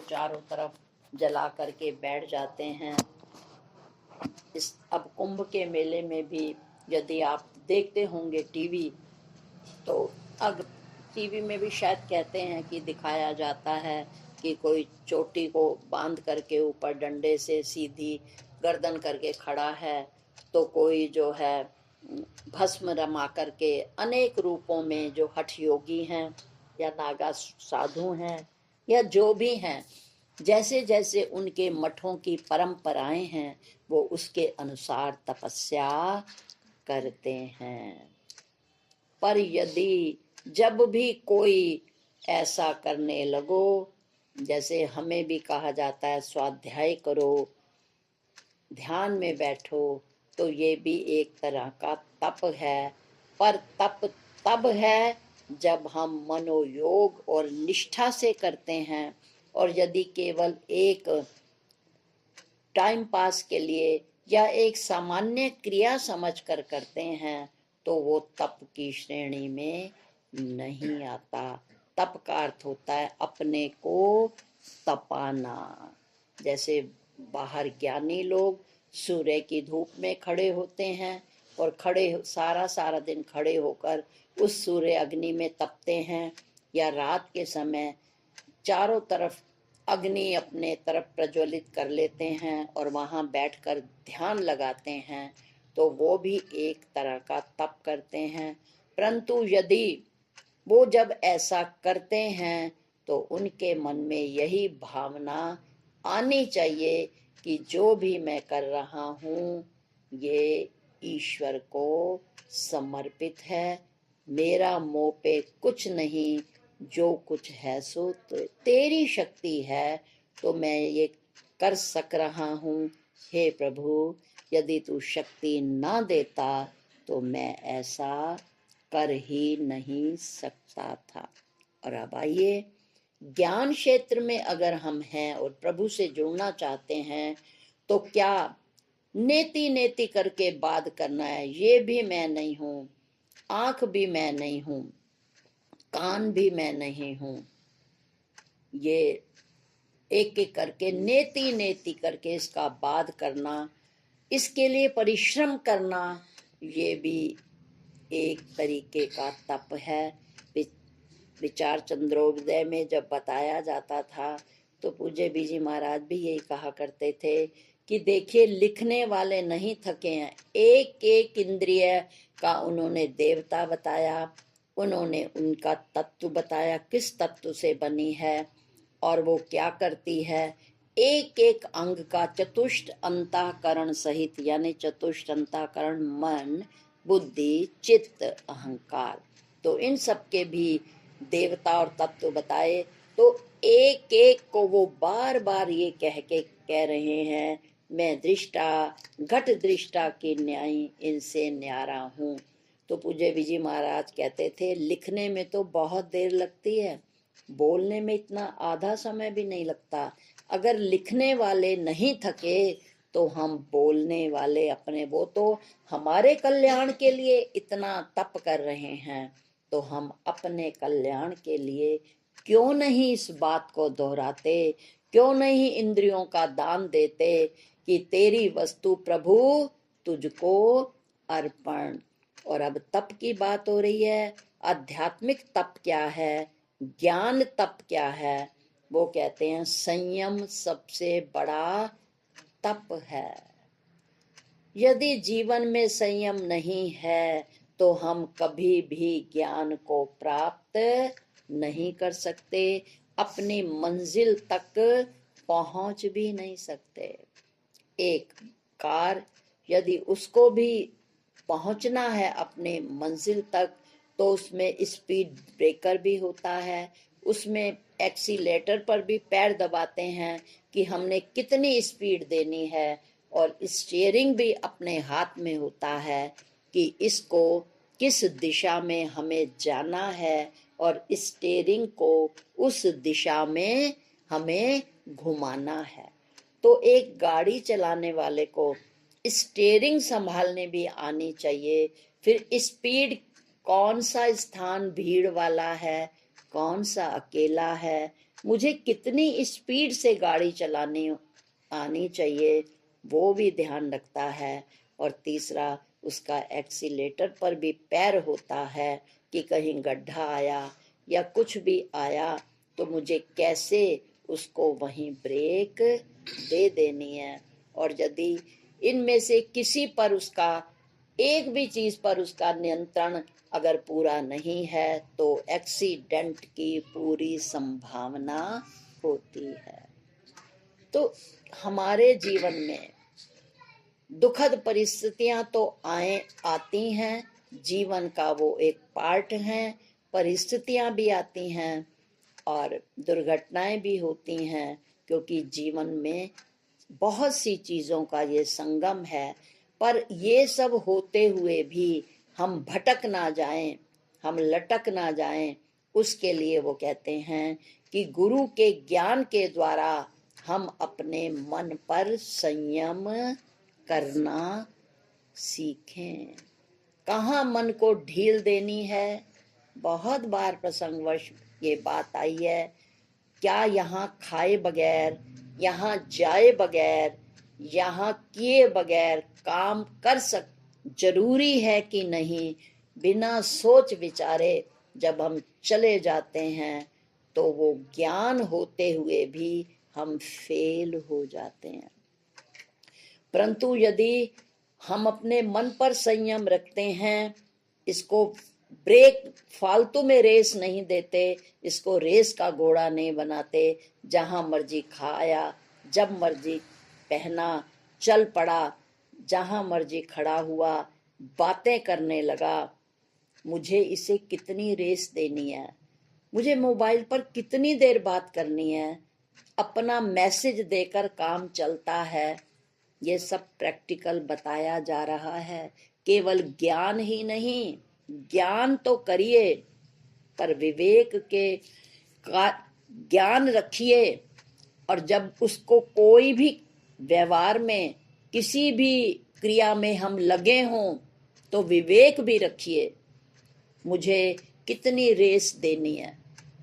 चारों तरफ जला करके बैठ जाते हैं। अब कुंभ के मेले में भी यदि आप देखते होंगे टीवी, तो अब टीवी में भी शायद कहते हैं कि दिखाया जाता है कि कोई चोटी को बांध करके ऊपर डंडे से सीधी गर्दन करके खड़ा है, तो कोई जो है भस्म रमा करके अनेक रूपों में जो हठ योगी हैं या नागा साधु हैं या जो भी हैं, जैसे जैसे उनके मठों की परंपराएं हैं, वो उसके अनुसार तपस्या करते हैं। पर यदि जब भी कोई ऐसा करने लगो, जैसे हमें भी कहा जाता है स्वाध्याय करो, ध्यान में बैठो, तो ये भी एक तरह का तप है। पर तप तब है जब हम मनोयोग और निष्ठा से करते हैं, और यदि केवल एक टाइम पास के लिए या एक सामान्य क्रिया समझकर करते हैं, तो वो तप की श्रेणी में नहीं आता। तप का अर्थ होता है अपने को तपाना। जैसे बाहर ज्ञानी लोग सूर्य की धूप में खड़े होते हैं और सारा सारा दिन खड़े होकर उस सूर्य अग्नि में तपते हैं, या रात के समय चारों तरफ अग्नि अपने तरफ प्रज्वलित कर लेते हैं और वहां बैठकर ध्यान लगाते हैं, तो वो भी एक तरह का तप करते हैं। परंतु यदि वो जब ऐसा करते हैं, तो उनके मन में यही भावना आनी चाहिए कि जो भी मैं कर रहा हूँ ये ईश्वर को समर्पित है, मेरा मोह पे कुछ नहीं, जो कुछ है सो तो तेरी शक्ति है, तो मैं ये कर सक रहा हूँ। हे प्रभु, यदि तू शक्ति ना देता तो मैं ऐसा कर ही नहीं सकता था। और अब आइए, ज्ञान क्षेत्र में अगर हम हैं और प्रभु से जुड़ना चाहते हैं, तो क्या नेति नेति करके बात करना है, ये भी मैं नहीं हूँ, आंख भी मैं नहीं हूँ, कान भी मैं नहीं हूँ, ये एक एक करके नेति नेति करके इसका बाध करना, इसके लिए परिश्रम करना, ये भी एक तरीके का तप है। विचार चंद्रोदय में जब बताया जाता था, तो पूज्य बीजी महाराज भी यही कहा करते थे कि देखिए, लिखने वाले नहीं थके हैं। एक एक इंद्रिय का उन्होंने देवता बताया, उन्होंने उनका तत्व बताया, किस तत्व से बनी है और वो क्या करती है। एक एक अंग का चतुष्ट अंतःकरण सहित, यानी चतुष्ट अंतःकरण मन, बुद्धि, चित्त, अहंकार, तो इन सब के भी देवता और तत्व बताए। तो एक एक को वो बार बार ये कह रहे हैं, मैं दृष्टा घट दृष्टा की न्यायी इनसे न्यारा हूँ। तो पूज्य विजय महाराज कहते थे, लिखने में तो बहुत देर लगती है, बोलने में इतना आधा समय भी नहीं लगता। अगर लिखने वाले नहीं थके, तो हम बोलने वाले अपने, वो तो हमारे कल्याण के लिए इतना तप कर रहे हैं, तो हम अपने कल्याण के लिए क्यों नहीं इस बात को दोहराते, क्यों नहीं इंद्रियों का दान देते कि तेरी वस्तु प्रभु तुझको अर्पण। और अब तप की बात हो रही है। आध्यात्मिक तप क्या है, ज्ञान तप क्या है? वो कहते हैं संयम सबसे बड़ा तप है। यदि जीवन में संयम नहीं है, तो हम कभी भी ज्ञान को प्राप्त नहीं कर सकते, अपनी मंजिल तक पहुंच भी नहीं सकते। एक कार, यदि उसको भी पहुंचना है अपने मंजिल तक, तो उसमें स्पीड ब्रेकर भी होता है, उसमें एक्सीलेटर पर भी पैर दबाते हैं कि हमने कितनी स्पीड देनी है, और स्टीयरिंग भी अपने हाथ में होता है कि इसको किस दिशा में हमें जाना है, और स्टीयरिंग को उस दिशा में हमें घुमाना है। तो एक गाड़ी चलाने वाले को स्टीयरिंग संभालने भी आनी चाहिए। फिर स्पीड, कौन सा स्थान भीड़ वाला है, कौन सा अकेला है, मुझे कितनी स्पीड से गाड़ी चलानी आनी चाहिए वो भी ध्यान रखता है। और तीसरा, उसका एक्सीलेटर पर भी पैर होता है कि कहीं गड्ढा आया या कुछ भी आया तो मुझे कैसे उसको वहीं ब्रेक दे देनी है। और यदि इनमें से किसी पर उसका, एक भी चीज पर उसका नियंत्रण अगर पूरा नहीं है तो एक्सीडेंट की पूरी संभावना होती है। तो हमारे जीवन में दुखद परिस्थितियां तो आती हैं, जीवन का वो एक पार्ट है। परिस्थितियां भी आती हैं और दुर्घटनाएं भी होती हैं, क्योंकि जीवन में बहुत सी चीजों का ये संगम है। पर ये सब होते हुए भी हम भटक ना जाएं, हम लटक ना जाएं, उसके लिए वो कहते हैं कि गुरु के ज्ञान के द्वारा हम अपने मन पर संयम करना सीखें। कहाँ मन को ढील देनी है, बहुत बार प्रसंगवश ये बात आई है। क्या यहाँ खाए बगैर, यहाँ जाए बगैर, यहाँ किए बगैर काम कर सक जरूरी है कि नहीं? बिना सोच विचारे जब हम चले जाते हैं तो वो ज्ञान होते हुए भी हम फेल हो जाते हैं। परंतु यदि हम अपने मन पर संयम रखते हैं, इसको ब्रेक, फालतू में रेस नहीं देते, इसको रेस का घोड़ा नहीं बनाते, जहां मर्जी खाया, जब मर्जी पहना, चल पड़ा, जहां मर्जी खड़ा हुआ, बातें करने लगा। मुझे इसे कितनी रेस देनी है, मुझे मोबाइल पर कितनी देर बात करनी है, अपना मैसेज देकर काम चलता है। ये सब प्रैक्टिकल बताया जा रहा है। केवल ज्ञान ही नहीं, ज्ञान तो करिए पर विवेक के का ज्ञान रखिए। और जब उसको कोई भी व्यवहार में, किसी भी क्रिया में हम लगे हों तो विवेक भी रखिए। मुझे कितनी रेस देनी है?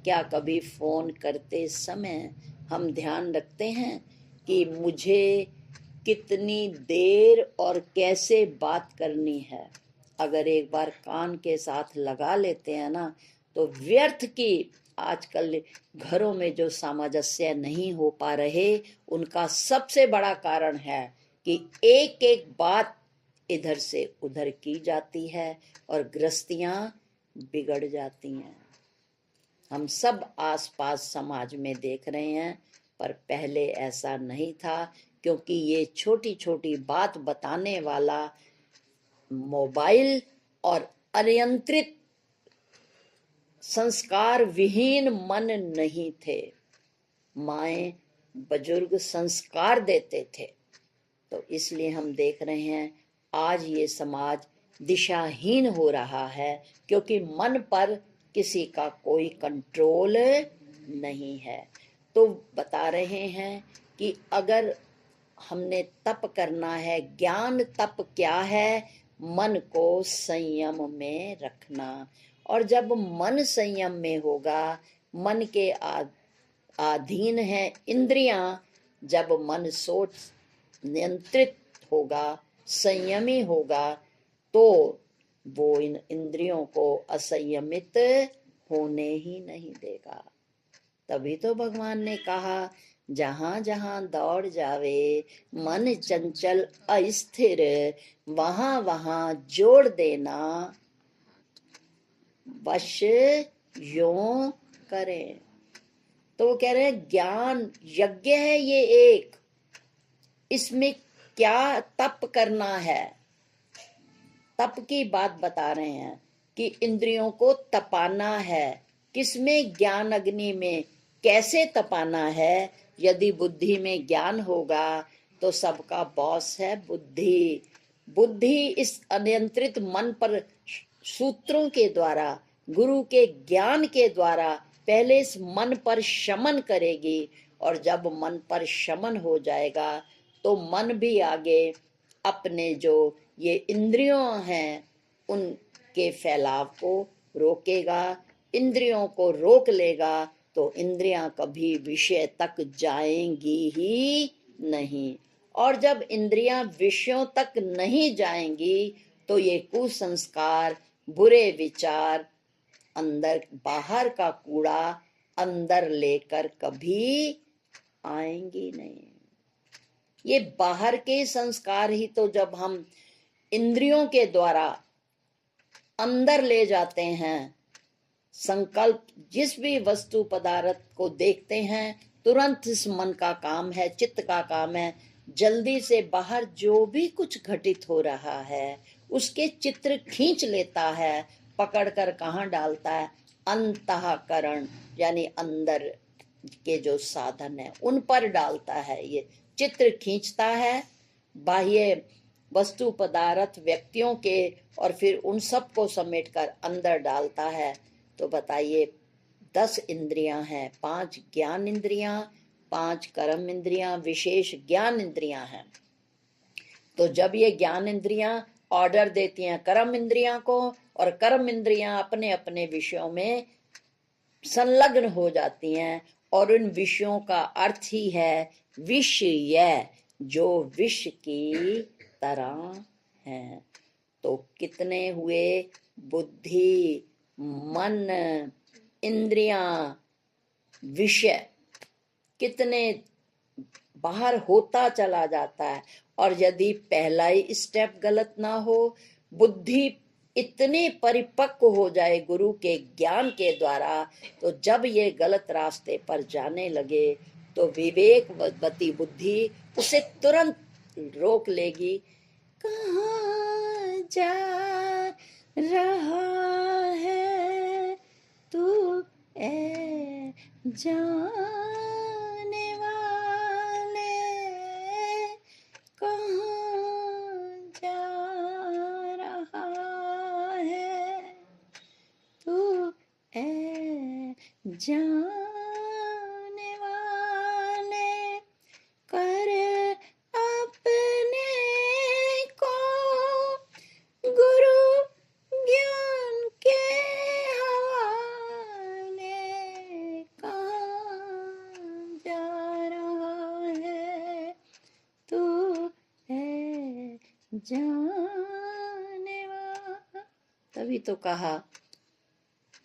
क्या कभी फोन करते समय हम ध्यान रखते हैं कि मुझे कितनी देर और कैसे बात करनी है? अगर एक बार कान के साथ लगा लेते हैं ना, तो व्यर्थ की, आजकल घरों में जो सामंजस्य नहीं हो पा रहे, उनका सबसे बड़ा कारण है कि एक एक बात इधर से उधर की जाती है और गृहस्थियां बिगड़ जाती हैं। हम सब आसपास समाज में देख रहे हैं, पर पहले ऐसा नहीं था, क्योंकि ये छोटी छोटी बात बताने वाला मोबाइल और अनियंत्रित संस्कार विहीन मन नहीं थे। माएं बुजुर्ग संस्कार देते थे। तो इसलिए हम देख रहे हैं आज ये समाज दिशाहीन हो रहा है, क्योंकि मन पर किसी का कोई कंट्रोल नहीं है। तो बता रहे हैं कि अगर हमने तप करना है, ज्ञान तप क्या है? मन को संयम में रखना। और जब मन संयम में होगा, मन के अधीन है इंद्रियां, जब मन सोच नियंत्रित होगा, संयमी होगा, तो वो इन इंद्रियों को असंयमित होने ही नहीं देगा। तभी तो भगवान ने कहा, जहां जहां दौड़ जावे मन चंचल अस्थिर, वहां वहां जोड़ देना वश यों करें। तो वो कह रहे हैं ज्ञान यज्ञ है ये एक, इसमें क्या तप करना है? तप की बात बता रहे हैं कि इंद्रियों को तपाना है। किसमें? ज्ञान अग्नि में। कैसे तपाना है? यदि बुद्धि में ज्ञान होगा तो सबका बॉस है बुद्धि। बुद्धि इस अनियंत्रित मन पर सूत्रों के द्वारा, गुरु के ज्ञान के द्वारा पहले इस मन पर शमन करेगी। और जब मन पर शमन हो जाएगा तो मन भी आगे अपने जो ये इंद्रियों हैं उनके फैलाव को रोकेगा, इंद्रियों को रोक लेगा तो इंद्रियां कभी विषय तक जाएंगी ही नहीं। और जब इंद्रियां विषयों तक नहीं जाएंगी तो ये कुसंस्कार, बुरे विचार, अंदर बाहर का कूड़ा अंदर लेकर कभी आएंगी नहीं। ये बाहर के संस्कार ही तो जब हम इंद्रियों के द्वारा अंदर ले जाते हैं, संकल्प जिस भी वस्तु पदार्थ को देखते हैं, तुरंत इस मन का काम है, चित्त का काम है, जल्दी से बाहर जो भी कुछ घटित हो रहा है उसके चित्र खींच लेता है, पकड़कर कहाँ डालता है, अंतःकरण यानी अंदर के जो साधन है उन पर डालता है। ये चित्र खींचता है बाह्य वस्तु पदार्थ व्यक्तियों के, और फिर उन सब को समेटकर अंदर डालता है। तो बताइए 10 इंद्रियां हैं, 5 ज्ञान इंद्रियां, 5 कर्म इंद्रियां, विशेष ज्ञान इंद्रियां हैं। तो जब ये ज्ञान इंद्रियां ऑर्डर देती हैं कर्म इंद्रियां को, और कर्म इंद्रियां अपने अपने विषयों में संलग्न हो जाती हैं, और उन विषयों का अर्थ ही है विषय, जो विष की तरह है। तो कितने हुए? बुद्धि, मन, इंद्रियां, विषय, कितने बाहर होता चला जाता है। और यदि पहला ही स्टेप गलत ना हो, बुद्धि इतनी परिपक्व हो जाए गुरु के ज्ञान के द्वारा, तो जब ये गलत रास्ते पर जाने लगे तो विवेकवती बुद्धि उसे तुरंत रोक लेगी। कहाँ जा रहा है तू ए जाने वाले, कहाँ जा रहा है तू ए जाने वाले, कर अपने को गुरु ज्ञान के हवाले, कहाँ जा रहा है तू है जाने वाला। तभी तो कहा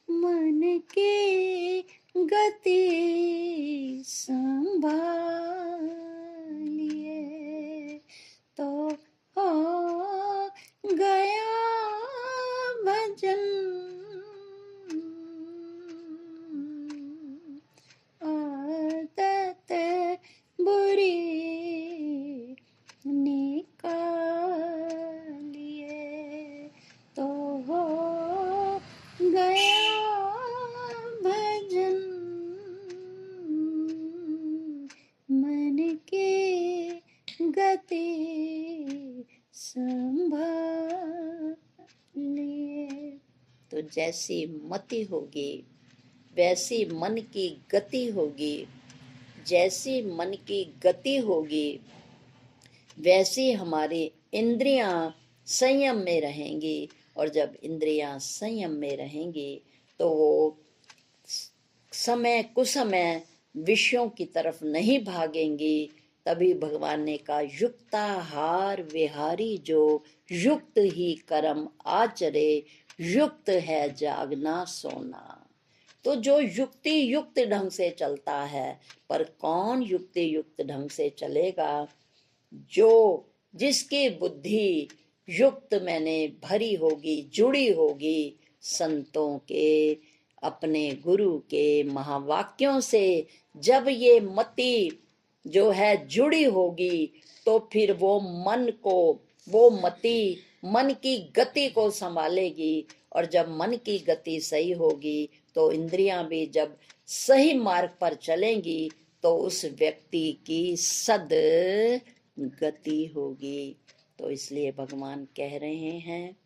मन की गति संभालिए तो हो गया भजन, आदत बुरी निकालिए तो हो गया भजन, मन की गति संभालिए। तो जैसी मति होगी वैसी मन की गति होगी, जैसी मन की गति होगी वैसी हमारी इंद्रियां संयम में रहेंगी। और जब इंद्रियां संयम में रहेंगी तो वो समय कुसमय विषयों की तरफ नहीं भागेंगी। तभी भगवान ने कहा युक्ताहार विहारी जो, युक्त ही कर्म आचरे, युक्त है जागना सोना। तो जो युक्ति युक्त ढंग से चलता है, पर कौन युक्ति युक्त ढंग से चलेगा? जो जिसकी बुद्धि युक्त मैंने भरी होगी, जुड़ी होगी संतों के, अपने गुरु के महावाक्यों से, जब ये मति जो है जुड़ी होगी तो फिर वो मन को, वो मति मन की गति को संभालेगी। और जब मन की गति सही होगी तो इंद्रियां भी जब सही मार्ग पर चलेंगी तो उस व्यक्ति की सद गति होगी। तो इसलिए भगवान कह रहे हैं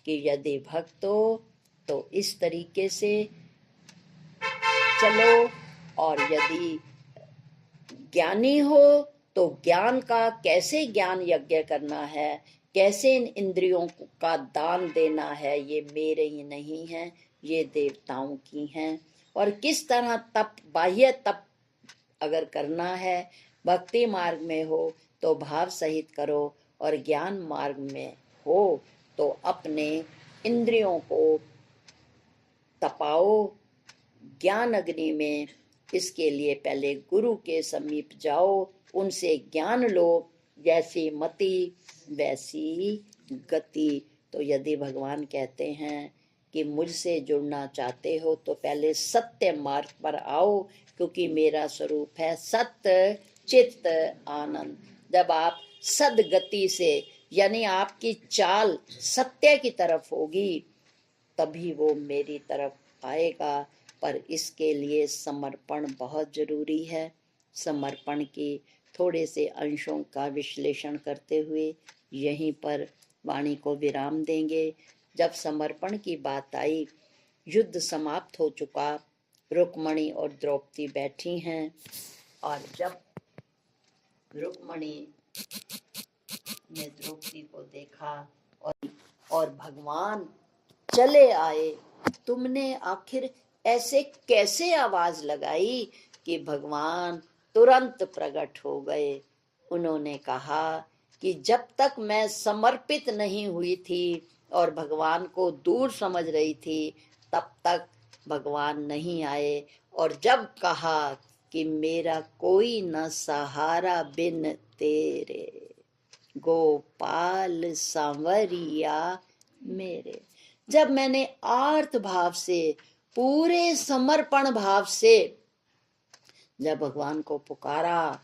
कि यदि भक्त हो तो इस तरीके से चलो, और यदि ज्ञानी हो तो ज्ञान का कैसे ज्ञान यज्ञ करना है, कैसे इन इंद्रियों का दान देना है, ये मेरे ही नहीं है, ये देवताओं की हैं। और किस तरह तप, बाह्य तप अगर करना है, भक्ति मार्ग में हो तो भाव सहित करो, और ज्ञान मार्ग में हो तो अपने इंद्रियों को तपाओ ज्ञान अग्नि में। इसके लिए पहले गुरु के समीप जाओ, उनसे ज्ञान लो, जैसी मति वैसी गति। तो यदि भगवान कहते हैं कि मुझसे जुड़ना चाहते हो तो पहले सत्य मार्ग पर आओ, क्योंकि मेरा स्वरूप है सत्य चित्त आनंद। जब आप सदगति से, यानी आपकी चाल सत्य की तरफ होगी, तभी वो मेरी तरफ आएगा। पर इसके लिए समर्पण बहुत जरूरी है। समर्पण की थोड़े से अंशों का विश्लेषण करते हुए यहीं पर वाणी को विराम देंगे। जब समर्पण की बात आई, युद्ध समाप्त हो चुका, रुक्मणी और द्रौपदी बैठी हैं, और जब रुक्मणी ने द्रौपदी को देखा और भगवान चले आए, तुमने आखिर ऐसे कैसे आवाज लगाई कि भगवान तुरंत प्रकट हो गए। उन्होंने कहा कि जब तक मैं समर्पित नहीं हुई थी और भगवान को दूर समझ रही थी, तब तक भगवान नहीं आए। और जब कहा कि मेरा कोई न सहारा बिन तेरे, गोपाल सांवरिया मेरे, जब मैंने आर्त भाव से, पूरे समर्पण भाव से जब भगवान को पुकारा,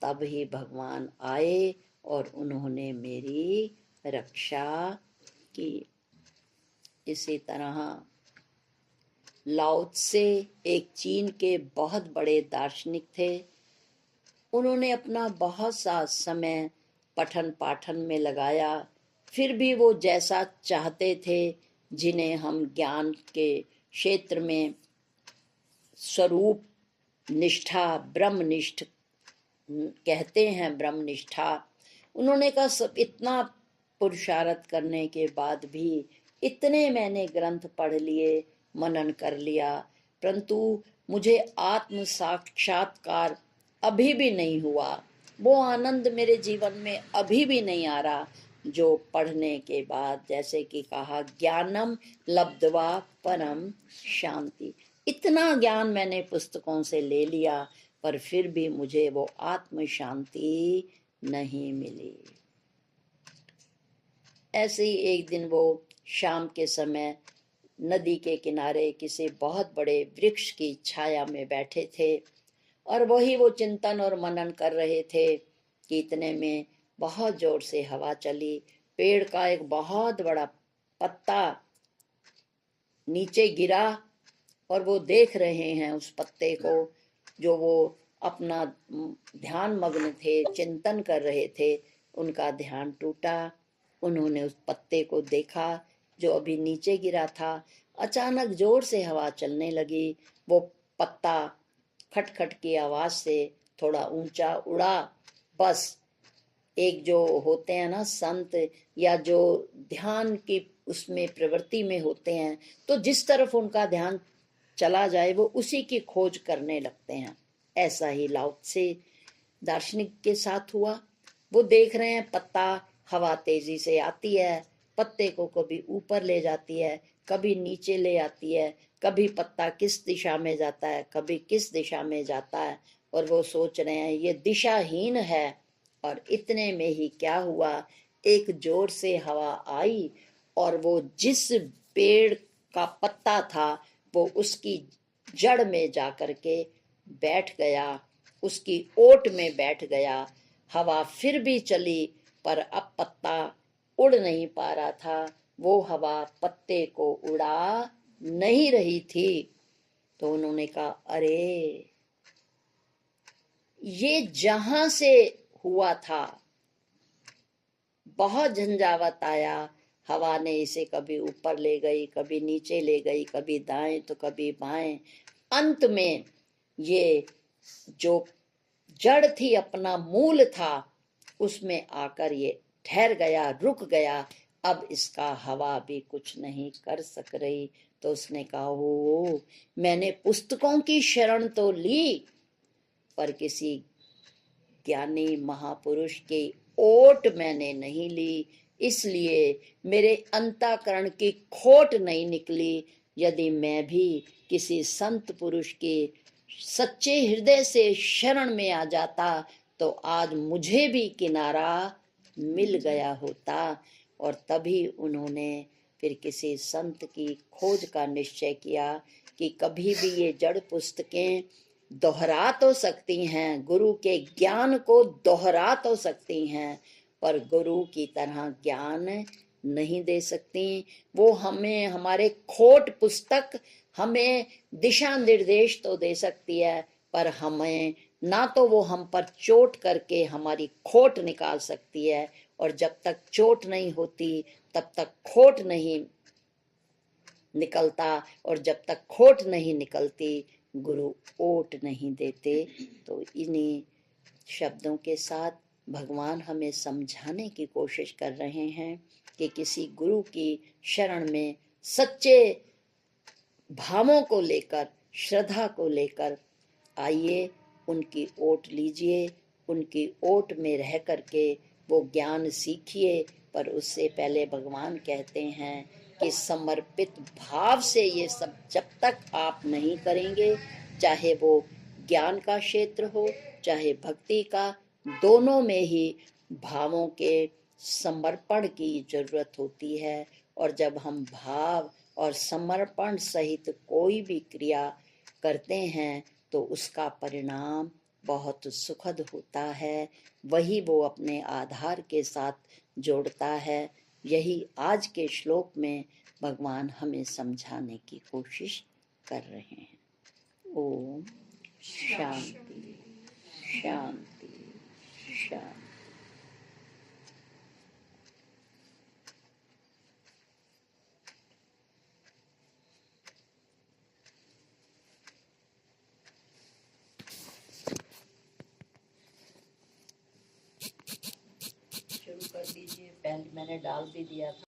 तब ही भगवान आए और उन्होंने मेरी रक्षा की। इसी तरह लाओ त्से एक चीन के बहुत बड़े दार्शनिक थे। उन्होंने अपना बहुत सा समय पठन पाठन में लगाया, फिर भी वो जैसा चाहते थे, जिन्हें हम ज्ञान के क्षेत्र में स्वरूप निष्ठा, ब्रह्मनिष्ठ कहते हैं, ब्रह्मनिष्ठा। उन्होंने कहा सब इतना पुरुषार्थ करने के बाद भी, इतने मैंने ग्रंथ पढ़ लिए, मनन कर लिया, परंतु मुझे आत्म साक्षात्कार अभी भी नहीं हुआ। वो आनंद मेरे जीवन में अभी भी नहीं आ रहा जो पढ़ने के बाद, जैसे कि कहा, ज्ञानम लब्ध्वा परम शांति। इतना ज्ञान मैंने पुस्तकों से ले लिया, पर फिर भी मुझे वो आत्म शांति नहीं मिली। ऐसे ही एक दिन वो शाम के समय नदी के किनारे किसी बहुत बड़े वृक्ष की छाया में बैठे थे, और वही वो चिंतन और मनन कर रहे थे कि इतने में बहुत जोर से हवा चली। पेड़ का एक बहुत बड़ा पत्ता नीचे गिरा, और वो देख रहे हैं उस पत्ते को, जो वो अपना ध्यान मग्न थे, चिंतन कर रहे थे। उनका ध्यान टूटा, उन्होंने उस पत्ते को देखा जो अभी नीचे गिरा था। अचानक जोर से हवा चलने लगी, वो पत्ता खटखट की आवाज से थोड़ा ऊंचा उड़ा। बस एक जो होते हैं ना संत, या जो ध्यान की उसमें प्रवृत्ति में होते हैं, तो जिस तरफ उनका ध्यान चला जाए वो उसी की खोज करने लगते हैं। ऐसा ही लाओ त्से दार्शनिक के साथ हुआ। वो देख रहे हैं पत्ता, हवा तेजी से आती है, पत्ते को कभी ऊपर ले जाती है, कभी नीचे ले आती है, कभी पत्ता किस दिशा में जाता है, कभी किस दिशा में जाता है, और वो सोच रहे हैं ये दिशाहीन है। और इतने में ही क्या हुआ, एक जोर से हवा आई, और वो जिस पेड़ का पत्ता था वो उसकी जड़ में जाकर के बैठ गया, उसकी ओट में बैठ गया। हवा फिर भी चली, पर अब पत्ता उड़ नहीं पा रहा था, वो हवा पत्ते को उड़ा नहीं रही थी। तो उन्होंने कहा, अरे ये जहां से हुआ था, बहुत झंझावत आया, हवा ने इसे कभी ऊपर ले गई, कभी नीचे ले गई, कभी दाएं तो कभी बाएं। अंत में ये जो जड़ थी, अपना मूल था, उसमें आकर ये ठहर गया, रुक गया। अब इसका हवा भी कुछ नहीं कर सक रही। तो उसने कहा, ओ मैंने पुस्तकों की शरण तो ली, पर किसी ज्ञानी महापुरुष की ओट मैंने नहीं ली, इसलिए मेरे अंतःकरण की खोट नहीं निकली। यदि मैं भी किसी संत पुरुष के सच्चे हृदय से शरण में आ जाता तो आज मुझे भी किनारा मिल गया होता। और तभी उन्होंने फिर किसी संत की खोज का निश्चय किया कि कभी भी ये जड़ पुस्तकें दोहरा तो सकती हैं, गुरु के ज्ञान को दोहरा तो सकती हैं, पर गुरु की तरह ज्ञान नहीं दे सकती। वो हमें, हमारे खोट पुस्तक हमें दिशा निर्देश तो दे सकती है, पर हमें ना तो वो हम पर चोट करके हमारी खोट निकाल सकती है, और जब तक चोट नहीं होती तब तक खोट नहीं निकलता, और जब तक खोट नहीं निकलती गुरु ओट नहीं देते। तो इन्हीं शब्दों के साथ भगवान हमें समझाने की कोशिश कर रहे हैं कि किसी गुरु की शरण में सच्चे भावों को लेकर, श्रद्धा को लेकर आइए, उनकी ओट लीजिए, उनकी ओट में रह करके वो ज्ञान सीखिए। पर उससे पहले भगवान कहते हैं कि समर्पित भाव से ये सब जब तक आप नहीं करेंगे, चाहे वो ज्ञान का क्षेत्र हो चाहे भक्ति का, दोनों में ही भावों के समर्पण की जरूरत होती है। और जब हम भाव और समर्पण सहित कोई भी क्रिया करते हैं तो उसका परिणाम बहुत सुखद होता है, वही वो अपने आधार के साथ जोड़ता है। यही आज के श्लोक में भगवान हमें समझाने की कोशिश कर रहे हैं। ओम शांति शांति शांति। शुरू कर दीजिए, पहले मैंने डाल भी दिया था।